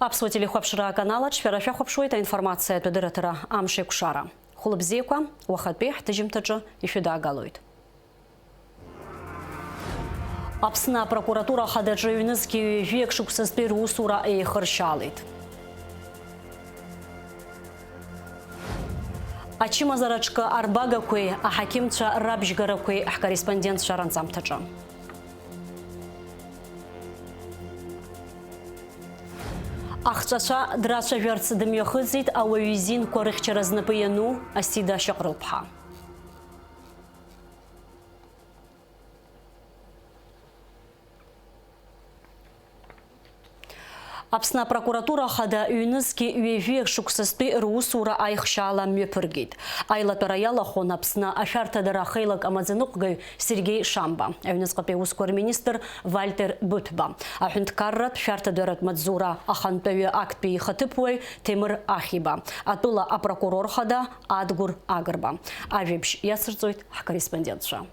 Апсуа телехопшыра канала чферафя хопшуйта информация тудыратыра амши кушара. Хулыбзеква уахатбех тыжимтаджы ифюда агалуйт. Апсна прокуратура хададжы юнызки век шуксызбер усура эйхыршалыйт. Ачима зарачка арбага куй, а хакимча рабжгара куй корреспондент шаранцамтаджы. Ахчаша драча верц дымьохызит, а уюзин корых через напыяну, асида шакрылпха. Апсна прокуратура хада юнызки уевек шуксызбе руусура айхшала мөпіргейд. Айла пераяла хон апсна афяртадыра хейлак амадзынуқгай Сергей Шамба. Юнызқапе ускор министр Вальтер Бутба. Ахунт каррат фяртадырат мадзура ахантпеве актпе хатыпуэй Темир Ахиба. Атула а прокурор хада Адгур Агырба. Авипш ясырцойт корреспондентша.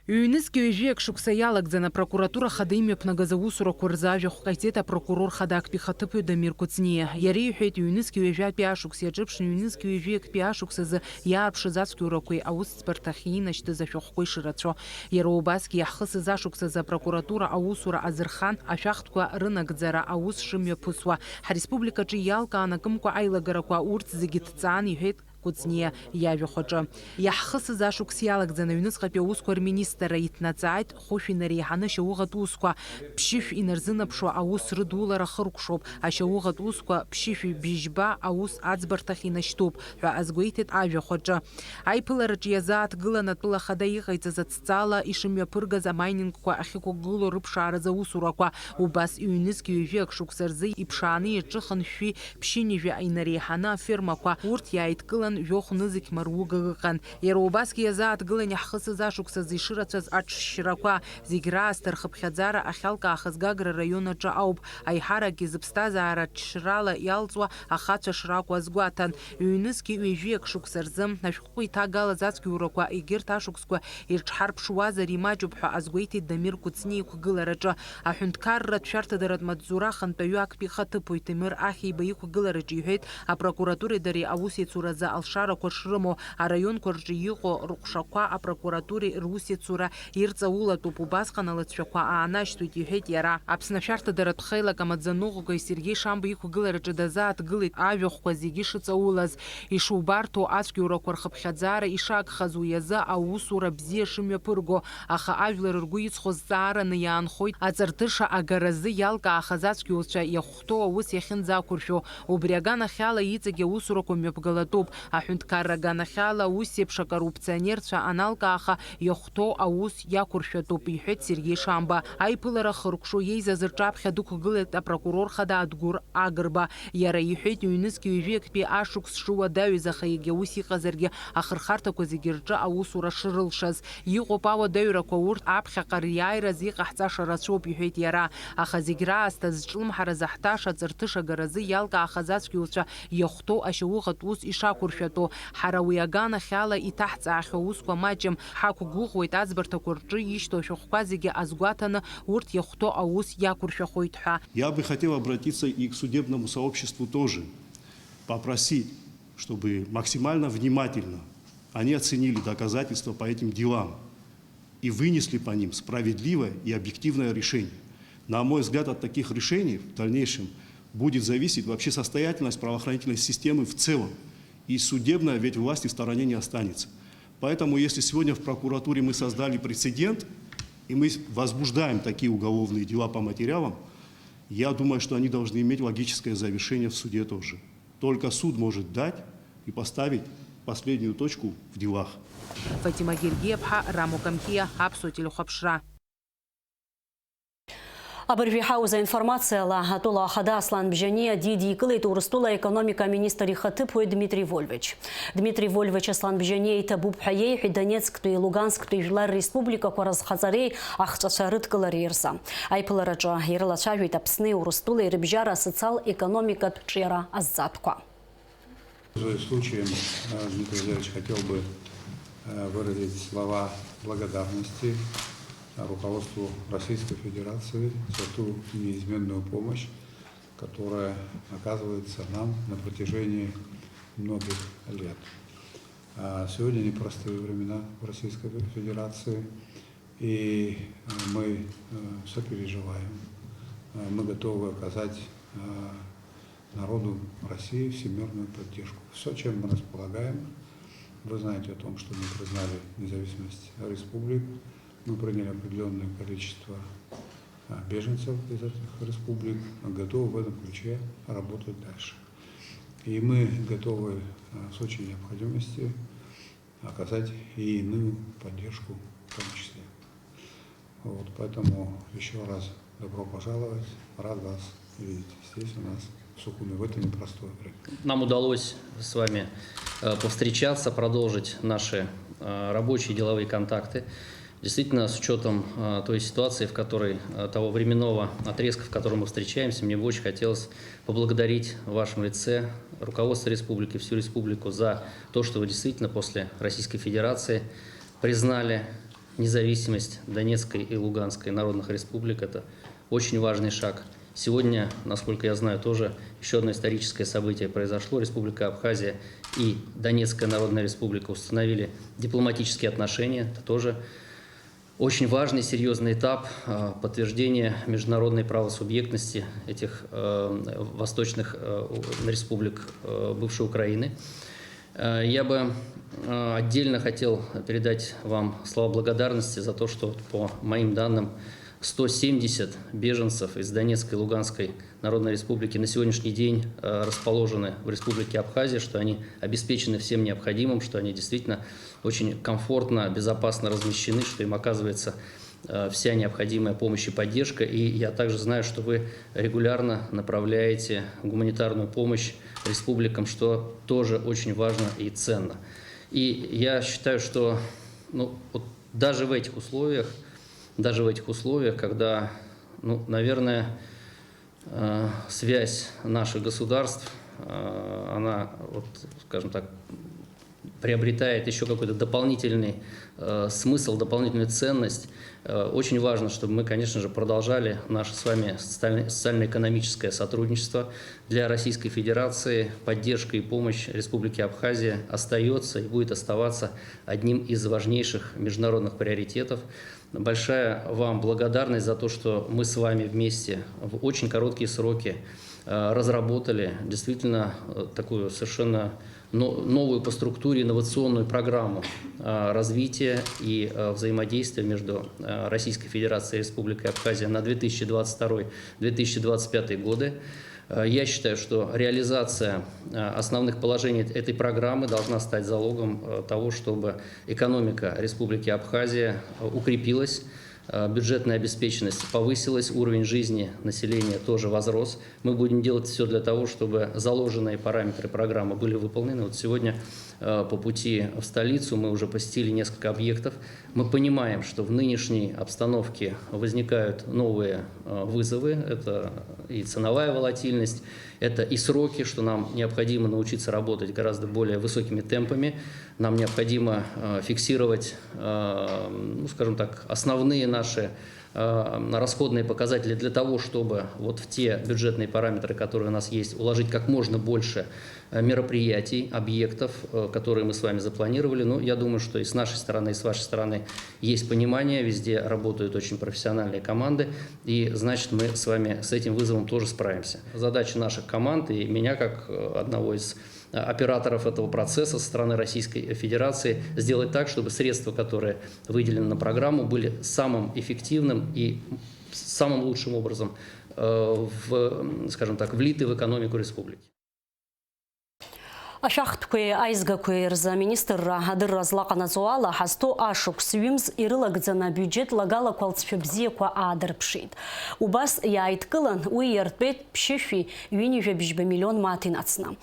Юнызки уевек шуксаялакзана прокуратура хада имеп нагазаусура курзаве хукайтета прокурор хада акпихатыпы Дамир Куцне. Ярею хет юнызки уевек пиашукс яджипшн юнызки уевек пиашуксыз яапшизацки уракуй аус спартахинашты зафёхкой ширацо. Яроубаски яхысы зашуксаза прокуратура аусура Азырхан афяхтква рынакдзара аус шимья пусва. Республика ялка анакымква айлагараква урт зигитцан юхет Куцне яве ходжа. Яхысы зашукс ялагзана юнызқапе ускор министра итнацайт хофинари ханыша угат усква пшиф инарзынапшо аус рыдулара хыркшоп аша угат усква пшиф бижба аус ацбартах инаштоп ва азгуитет аве ходжа. Айпыларач язаат гыланат пыла хада иҟаиҵаз ацҵала ишымҩаԥыргаз амайнингқәа ахьықәгылоу рыԥшааразы аусурақәа убас иҩнызқьи ҩажәиак шықәса рзы иԥшааны иаҿыхан шәи ԥшьынижәи инареиҳаны афирмақәа урҭ иааидкылан Вьох нызык маругаган. Яроубаски язаатгылан иаҳхысыз ашықәсаз ишырацәаз аҽшьрақәа зегь раасҭа рхыԥхьаӡара ахьалка ахызгагра раион аҿы ауп. Аиҳаракгьы зыԥсҭазаара ҽрала иалҵуа ахацәа шракәу азгәаҭан. Ҩнызқьи ҩажәиак шықәса рзы ашәҟәы иҭагалаз ацәгьоурақәа егьырҭ ашықәсқәа ирҽҳарԥшуазар имаҷуп ҳәа азгәеиҭеит Дамир Куцне иқәгылараҿы. Аҳәынҭқарратә шәарҭадаратә маҵзура хантәаҩы актәи ихаҭыԥуаҩ Темир Ахиба иқәгылараҿы иҳәеит апрокуратуреи дареи аусеицуразы алшарақәа шрымоу араионқәа рҿы иҟоу рҟәшақәа апрокуратуреи русеицура ирҵаулатәуп. Убасҟан алыҵшәақәа аанашьҭуеит иҳәеит иара. Аԥсны ашәарҭадаратә хеилак амаӡаныҟәгаҩ Сергей Шамба иқәгылараҿы дазааҭгылеит ажәахәқәа зегьы шыҵаулаз. Ишубарҭоу ацәгьоурақәа рхыԥхьаӡара ишагхаз уи азы аусура бзиа шымҩаԥырго, аха ажәлар ргәы иҵхо зҵаараны иаанхоит аҵарҭыша агаразы иалкаахаз ацәгьоуцәа иахәҭоу аус иахьынӡақәыршәо. Убри аганахьала иҵегь аусурақәа мҩаԥгалатәуп. Аҳәынҭқарра аганахьала ус еиԥш акоррупционерцәа аналкааха иахәҭоу аус иақәыршәатәуп, иҳәеит Сергей Шамба. Аиԥылара хыркәшо еизаз рҿаԥхьа дықәгылеит апрокурор хада Адгур Агырба. Иара иҳәеит ҩнызқьи ҩажәиактәи ашықәс шуадаҩыз, аха егьа ус иҟазаргьы ахырхарҭақәа зегьы рҿы аусура шырылшаз. Иҟоуп ауадаҩрақәа урҭ аԥхьаҟа риааираз иҟаҳҵаша рацәоуп, иҳәеит иара. Аха зегь раасҭа зҿлымҳара заҳҭаша аҵарҭыша агаразы иалкаахаз ацәгьоуцәа иахәҭоу ашьауӷатә ус ишақәыршәатәу. Ҳара уи аганахьала иҭаҳҵаахьоу усқәа маҷым. Ҳақәгәыӷуеит аӡбарҭақәа рҿы ишьҭоу ашәҟәқәа зегьы азгәаҭаны урҭ иахәҭоу аус иақәыршәахоит ҳәа. Я бы хотел обратиться и к судебному сообществу тоже, попросить, чтобы максимально внимательно они оценили доказательства по этим делам и вынесли по ним справедливое и объективное решение. На мой взгляд, от таких решений в дальнейшем будет зависеть вообще состоятельность правоохранительной системы в целом. И судебная ведь власти в стороне не останется. Поэтому, если сегодня в прокуратуре мы создали прецедент, и мы возбуждаем такие уголовные дела по материалам, я думаю, что они должны иметь логическое завершение в суде тоже. Только суд может дать и поставить последнюю точку в делах. Фатима Гергиевха, Раму Камкия, Апсуа телехопшра. Абырвихауза информация атола хада Аслан Бжане диди кылыт урыстула экономика министри хатыпуй Дмитрий Вольвич. Дмитрий Вольвич Аслан Бжане и табуб хаей и Донецк и Луганск и Жлар республика кораз хазарей ахчашарыт каларирса. Айпылараджа ирлачавит тапсны урыстула и рыбжара социал-экономика тчера аззатква. Случаем Дмитрий Валерьевич хотел бы выразить слова благодарности руководству Российской Федерации за ту неизменную помощь, которая оказывается нам на протяжении многих лет. Сегодня непростые времена в Российской Федерации, и мы сопереживаем. Мы готовы оказать народу России всемирную поддержку. Все, чем мы располагаем. Вы знаете о том, что мы признали независимость республик, мы приняли определенное количество беженцев из этих республик, готовы в этом ключе работать дальше. И мы готовы в случае необходимости оказать и иную поддержку в том числе. Вот, поэтому еще раз добро пожаловать, рад вас видеть здесь у нас в Сухуми в это непростое время. Нам удалось с вами повстречаться, продолжить наши рабочие деловые контакты. Действительно, с учетом той ситуации, в которой, того временного отрезка, в котором мы встречаемся, мне бы очень хотелось поблагодарить в вашем лице руководство республики, всю республику за то, что вы действительно после Российской Федерации признали независимость Донецкой и Луганской народных республик. Это очень важный шаг. Сегодня, насколько я знаю, тоже еще одно историческое событие произошло. Республика Абхазия и Донецкая Народная Республика установили дипломатические отношения. Это тоже очень важный, серьезный этап подтверждения международной правосубъектности этих восточных республик бывшей Украины. Я бы отдельно хотел передать вам слова благодарности за то, что, по моим данным, 170 беженцев из Донецкой и Луганской Народной Республики на сегодняшний день расположены в Республике Абхазия, что они обеспечены всем необходимым, что они действительно очень комфортно, безопасно размещены, что им оказывается вся необходимая помощь и поддержка. И я также знаю, что вы регулярно направляете гуманитарную помощь республикам, что тоже очень важно и ценно. И я считаю, что вот даже в этих условиях, когда, наверное, связь наших государств, она, скажем так, приобретает еще какой-то дополнительный смысл, дополнительную ценность. Очень важно, чтобы мы, конечно же, продолжали наше с вами социально-экономическое сотрудничество. Для Российской Федерации поддержка и помощь Республике Абхазия остается и будет оставаться одним из важнейших международных приоритетов. Большая вам благодарность за то, что мы с вами вместе в очень короткие сроки разработали действительно такую совершенно новую по структуре инновационную программу развития и взаимодействия между Российской Федерацией и Республикой Абхазия на 2022-2025 годы. Я считаю, что реализация основных положений этой программы должна стать залогом того, чтобы экономика Республики Абхазия укрепилась, бюджетная обеспеченность повысилась, уровень жизни населения тоже возрос. Мы будем делать все для того, чтобы заложенные параметры программы были выполнены. Вот сегодня по пути в столицу мы уже посетили несколько объектов. Мы понимаем, что в нынешней обстановке возникают новые вызовы. Это и ценовая волатильность, это и сроки, что нам необходимо научиться работать гораздо более высокими темпами. Нам необходимо фиксировать, скажем так, основные наши расходные показатели для того, чтобы вот в те бюджетные параметры, которые у нас есть, уложить как можно больше мероприятий, объектов, которые мы с вами запланировали. Но я думаю, что и с нашей стороны, и с вашей стороны есть понимание, везде работают очень профессиональные команды, и значит, мы с вами с этим вызовом тоже справимся. Задача наших команд и меня, как одного из операторов этого процесса со стороны Российской Федерации, сделать так, чтобы средства, которые выделены на программу, были самым эффективным и самым лучшим образом, скажем так, влиты в экономику республики. Ашахткwe aizgakwe rza министрра адырра злаҟанаҵо ҳазҭо ашықәс ҩымз ирылагӡаны абиуџьет лагала қәалҵшәа бзиақәа аадырԥшит. Убас иааидкылан уи иартәеит ԥшьышәи ҩынҩажәа миллион мааҭ инацны.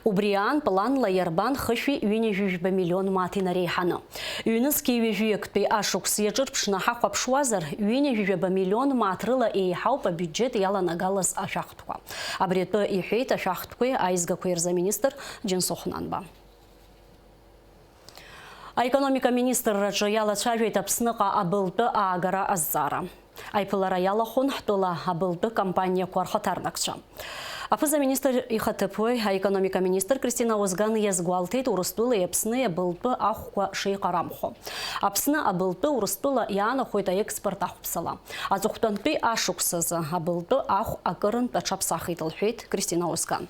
Убри аан планла иарбан хышәи ҩынҩажәа миллион мааҭ инареиҳаны. Ҩнызқьи ҩажәиактәи ашықәс иаҿырԥшны ҳахәаԥшуазар ҩынҩажәа миллион мааҭ рыла еиҳауп абиуџьет иаланагалаз ашәахтәқәа. Абри атәы иҳәеит ашәахтәқәеи аизгақәеи рзы министр Сохнанба. Аекономика министр раҿы иалацәажәеит Аԥсныҟа абылтәы аагара азҵаара. Айпылара ялахон тола абылды компания куархатарнакча. Апыза министр ихатыпой, экономика министр Кристина Озган езгуалтейт урыстулы епсны абылды ахуа шейқарамхо. Апсны абылды урыстулы яна хойта экспорт ахупсала. Азуқтанпи ашуксызы абылды аху акырын тачапсахитылхейт Кристина Озган.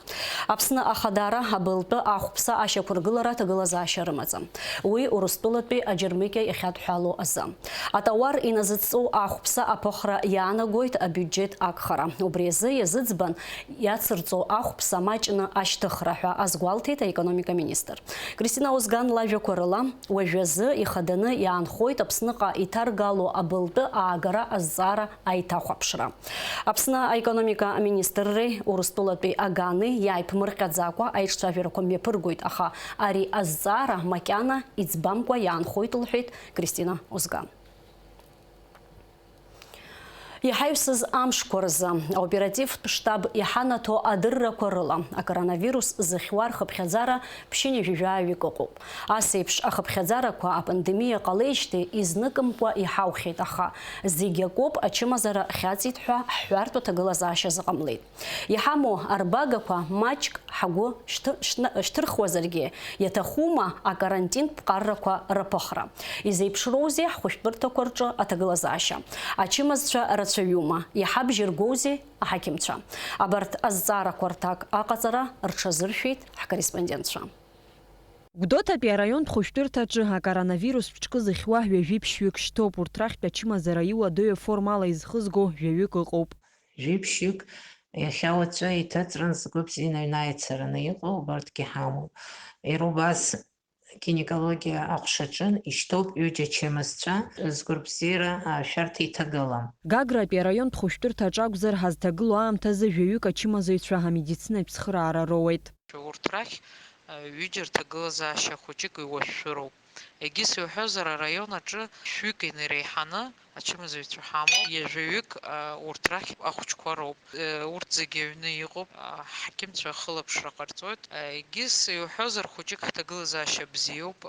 Апсны ахадара абылды ахупса ашекургылара тыгылаза ашарымазы. Уи урыстулыпи аджермике ихят хялу азы. Атауар иназыцу ахупса апохра яна гойт бюджет акхара. Убрезы езыцбан Сырцо ахупса мачна аштыхрахва азгуалтейта экономика министр. Кристина Озган лавя корыла, уэжезы ихаданы яанхойт апсныка итаргалу абылды агара азара айтахуапшра. Апсна экономика министры урыстулатый аганы яйп мыркадзаква айшчаверко мепыргуйт аха ари азара макяна ицбамква яанхойт лхейт Кристина Озган. Яхайсыз амшкорза оператив штаб яханато адырра корыла, а коронавирус захвар хабхязара пшине вивявикоку. Асейпш ахабхязара ка пандемия калечте изныкымпа яхаухит аха. Зигякоп ачымазара хяцитхва хварто тагалазаша загамлит. Яхамо арбагаква мачк хагу штырхвазарге ятахума а карантин пкарраква рапахра. Изейпшрозе хушбырта корча атагалазаша. Ачымазча Юма, яхаб жиргози ахакимча. Абарт аззара квартак аказара рчазырфит корреспондентша. Гдотапи район тхуштыртаджи коронавирус пчкы зыхва випшвик штоп уртрах пячима зараила дое формала изхызго вивик иҟоуп. Випшвик иахьауаҵәы иҭыҵран згәы бзианы аҩнаицараны иҟоу убарҭгьы ҳамоуп. Ирубас гинекология ахшаҿын ишьҭоуп ҩыџьа ачымазцәа згәырбзиара шәарҭа иҭагылам. Гаграпи район тхуштырҭаҿ акәзар ҳазҭагылоу аамҭазы жәаҩык ачымазаҩцәа ҳамедицинатә цхыраара роуеит. Урҭ рахь ҩыџьа рҭагылазаашьа хәыҷык иуашәшәыроуп. Егьыс иуҳәозар араион аҿы шәҩык инареиҳаны ачымазаҩцәа ҳамоуп, ҩажәаҩык урҭ рахь ахәыҷқәа роуп. Урҭ зегьы аҩны иҟоуп, ҳақьымцәа ахылаԥшра ҟарҵоит. Егьыс иуҳәозар хәыҷык ҳҭагылазаашьа бзиоуп.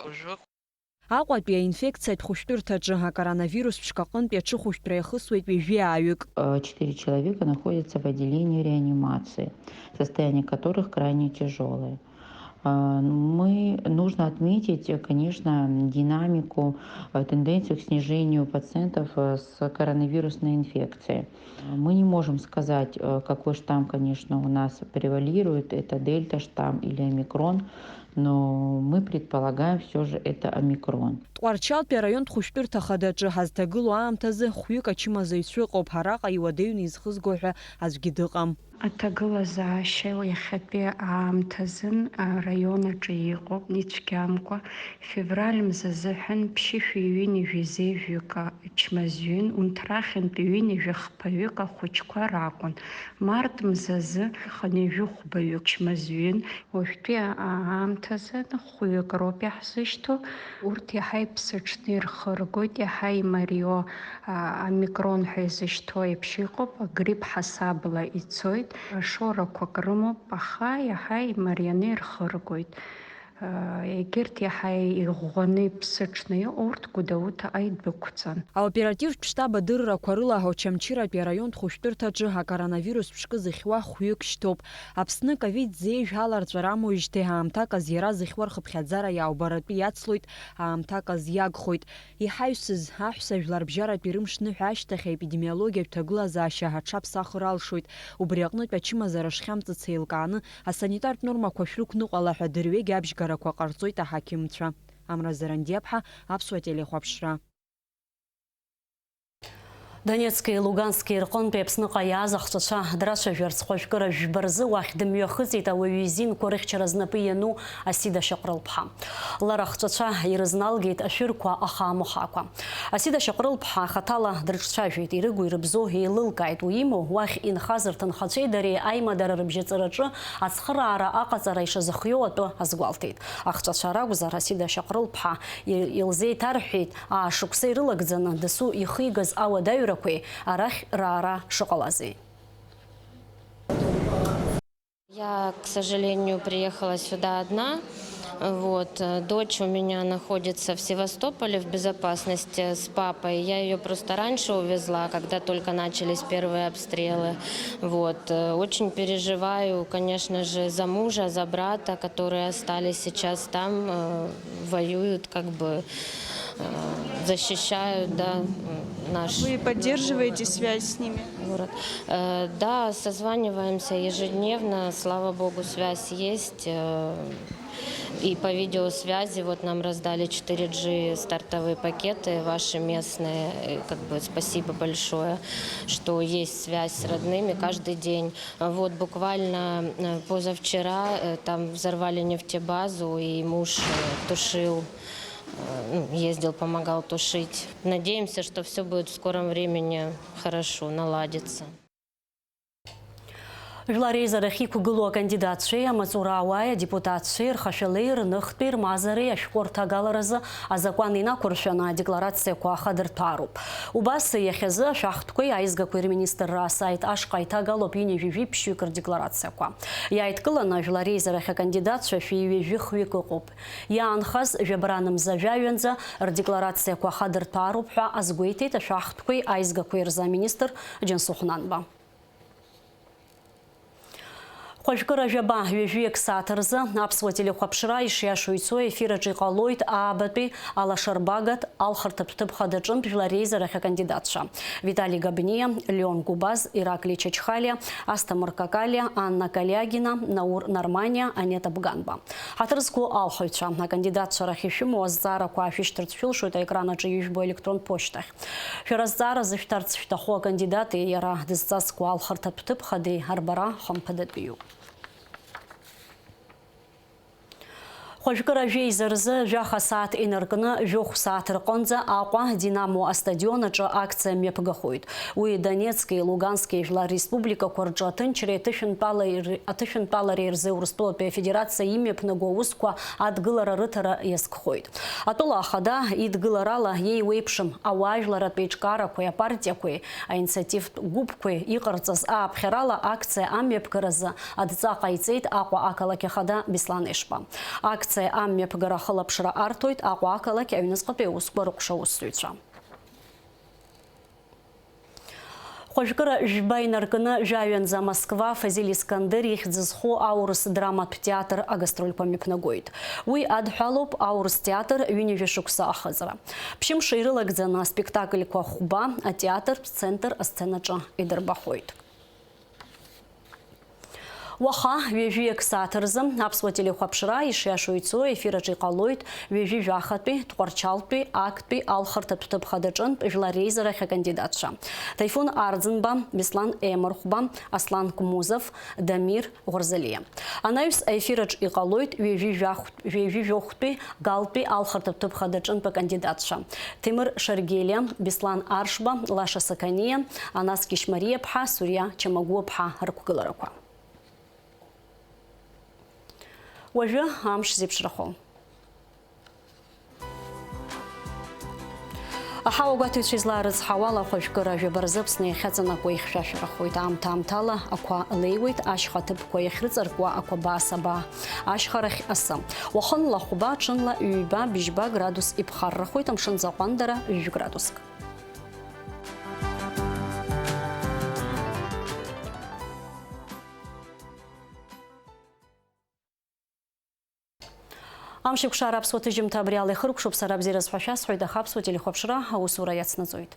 Аҟәатәи аинфекциатә хәышәтәырҭаҿы коронавирус ԥшқаҟынтәи аҽыхәышәтәра иахысуеит ҩажәиааҩык. 4 человека находятся в отделении реанимации, состояние которых крайне тяжелое. Нужно отметить, конечно, динамику, тенденцию к снижению пациентов с коронавирусной инфекцией. Мы не можем сказать, какой штамм, конечно, у нас превалирует, это дельта-штамм или омикрон, но мы предполагаем все же это омикрон. Тҟәарчалтәи араион тхәышәтәырҭа хадаҿы ҳазҭагылоу аамҭазы хәҩык ачымазаҩцәа ыҟоуп, ҳараҟа иуадаҩны изхызго ҳәа аӡәгьы дыҟам. Аҭагылазаашьа иахьатәи аамҭазын араион аҿы иҟоуп ицәгьамкәа февраль мзазыҳәан ԥшьышәи ҩыни жәизеиӷьҩык ачмазҩын, урҭ рахьынтәи ҩыни жәахԥаҩык ахәыҷқәа ракәын. Март мзазы ханижәыхәбаҩык чмазҩын, уажәтәи аамҭазы хәҩык роуп иаҳзышьҭоу. Урҭ иаҳа иԥсыҽны ирхыргоит, иаҳа имарио омикрон ҳәа изышьҭоу еиԥш иҟоуп, агрип ҳасабла ицоит. Шорақәак рымоуп, аха иаҳа имарианы ирхыргоит. Егьырҭ иаҳа иӷәӷәаны иԥсыҽны иҟоу урҭ Гәдоуҭаҟа идәықәҵан. Аоперативтә штаб адыррақәа рыла Очамчыратәи араион тхәышәтәырҭаҿы акоронавирус ԥшкы зыхьуа хәҩык шьҭоуп. Аԥсны ковид зеижә аларҵәара амуижьҭеи аамҭаказ иара зыхьуа рхыԥхьаӡара иаубаратәы иацлоит, аамҭаказ иагхоит. Иҳаҩсыз аҳәсажәларбжьаратәи рымшныҳәа ашьҭахь аепидемиологиатә ҭагылазаашьа ҳаҽаԥсахыр алшоит. Убри аҟнытә ачымазара шхьамҵыц еилкааны асанитартә нормақәа шәрықәныҟәала ҳәа дырҩегь абжьгарақәа ҟарҵоит аҳақьымцәа. Амра Зарандиаԥҳа, Аԥсуа телехәаԥшра. Донецкий и Луганский рҟынтәи Аԥсныҟа иааз ахҵәацәа драцәажәарц хәажәкыра жәбарзы уахь дымҩахыҵит ауаҩы изинқәа рыхьчара знапы иану Асида Шьаҟрыл-ԥҳа. Лара ахҵәацәа ирызналгеит ашәырқәа аха-амыхақәа. Асида Шьаҟрыл-ԥҳа ахаҭала дрыҿцәажәеит, ирыгу ирыбзоу еилылкааит. Уи имоу уахь инхаз рҭынхацәеи дареи аимадара рыбжьаҵараҿы ацхыраара аҟаҵара ишазыхиоу атәы азгәалҭеит. Ахҵәацәа ракәзар Асида Шьаҟрыл-ԥҳа илзеиҭарҳәеит аашықәса ирылагӡаны дасу ихигаз ауадаҩра арахь раара шоколады. Я, к сожалению, приехала сюда одна. Вот. Дочь у меня находится в Севастополе в безопасности с папой. Я ее просто раньше увезла, когда только начались первые обстрелы. Вот. Очень переживаю, конечно же, за мужа, за брата, которые остались сейчас там, воюют, как бы защищают, да, наш. Вы поддерживаете связь с ними? Город. Да, созваниваемся ежедневно, слава богу, связь есть. И по видеосвязи вот нам раздали 4G стартовые пакеты, ваши местные. Как бы спасибо большое, что есть связь с родными каждый день. Вот буквально позавчера там взорвали нефтебазу, и муж тушил, ездил, помогал тушить. Надеемся, что все будет в скором времени хорошо, наладится. Жларейзары хикугылу кандидатшия мацурауая депутатшир хашелейр нахтыр мазары ашкор тагаларазы азакуанина куршана декларация куахадыр таруп. Убасы яхезы шахткой айзга куэр-министр сайт ашкай тагалоп юнежи пшюкер декларация куа. Яйткылана жларейзары кандидатшия фиевежи хвикуқуп. Яанхаз жебраным зажавенза декларация куахадыр таруп ха азгуйтейта шахткой айзга куэр-заминистр Джансухнанба. Хожгыра жаба вежуек сатырзы, апсватели хапшыра ишяшуйцо эфира джиқалойд абатпи алашарбагат алхартыптып хадыджын пижларейзарах кандидатша. Виталий Габния, Леон Губаз, Ираклий Чачхалия, Астамыр Какалия, Анна Калягина, Наур Нормания, Анета Бганба. Хатырзку алхойча на кандидатшарах ишиму аззара куафиштырцфил шуйта экрана джиюшбо электрон почтах. Фираззара зыштарцфтахуа кандидаты яра дызцаску алхартыптып хады арбара хампадатбию. Хожгыра жейзарзы жаха саат энергыны жоқ саатыр қонза ақва Динамо стадионачы акция мепгахойд. Уи Донецкий, Луганский жла республика корджатын чире атышын паларерзы Урстолпе федерация имеп нагоусква адгылара рытара ескхойд. Атола ахада идгыларала ей уэпшым ауажлара печкара куя партия куй, а инициатив губ куй иқарцаз апхерала акция амепкаразы адца қайцейд ақва акалаке хада бисланешпа. Акция амме пгарахала пшра артойт акуакала кевинскопе ускворукша устуйца. Хожгыра жбайнаргына жавенза Москва Фазиль Искандер ихдзызху аурус драмат театр агастроль помепнагойд. Уи адхалоп аурус театр юнивешукса ахазра. Пшим шейрылагзана спектакль куахуба, а театр центр сценача идербахойд. Уаха вежуек сатырзым, апсватели хапшыра ишяшуйцо эфира джиқалойд, вежу жахатпи, тқорчалпи, актпи, алхартыптып хадычын жларейзара кандидатша. Тайфун Ардзынба, Беслан Эмархуба, Аслан Кумузов, Дамир Горзалия. Анаюс эфира джиқалойд, вежу жохтпи, галпи, алхартыптып хадычын кандидатша. Тимир Шаргелия, Беслан Аршба, Лаша Сакания, Анас Кишмария пха, Сурья Чамагуа пха Ракугылараква. Вожу амш зипшрахо. Ахаугату чизларыз хавала хошгыра жебарзыпсны хацана кой хшашрахойт амтамтала аква лейвит ашхатып кой хрыцарква аква басаба ашхарах асам. Waхан лахуба чынла үйба бижба градус ипхаррахойт амшын зақандара 1 градуск. Амшик шараб соты жим табриалы хырк шуб сарабзирас фашас хойда хаб сотели хопшра хаусура яцназоид.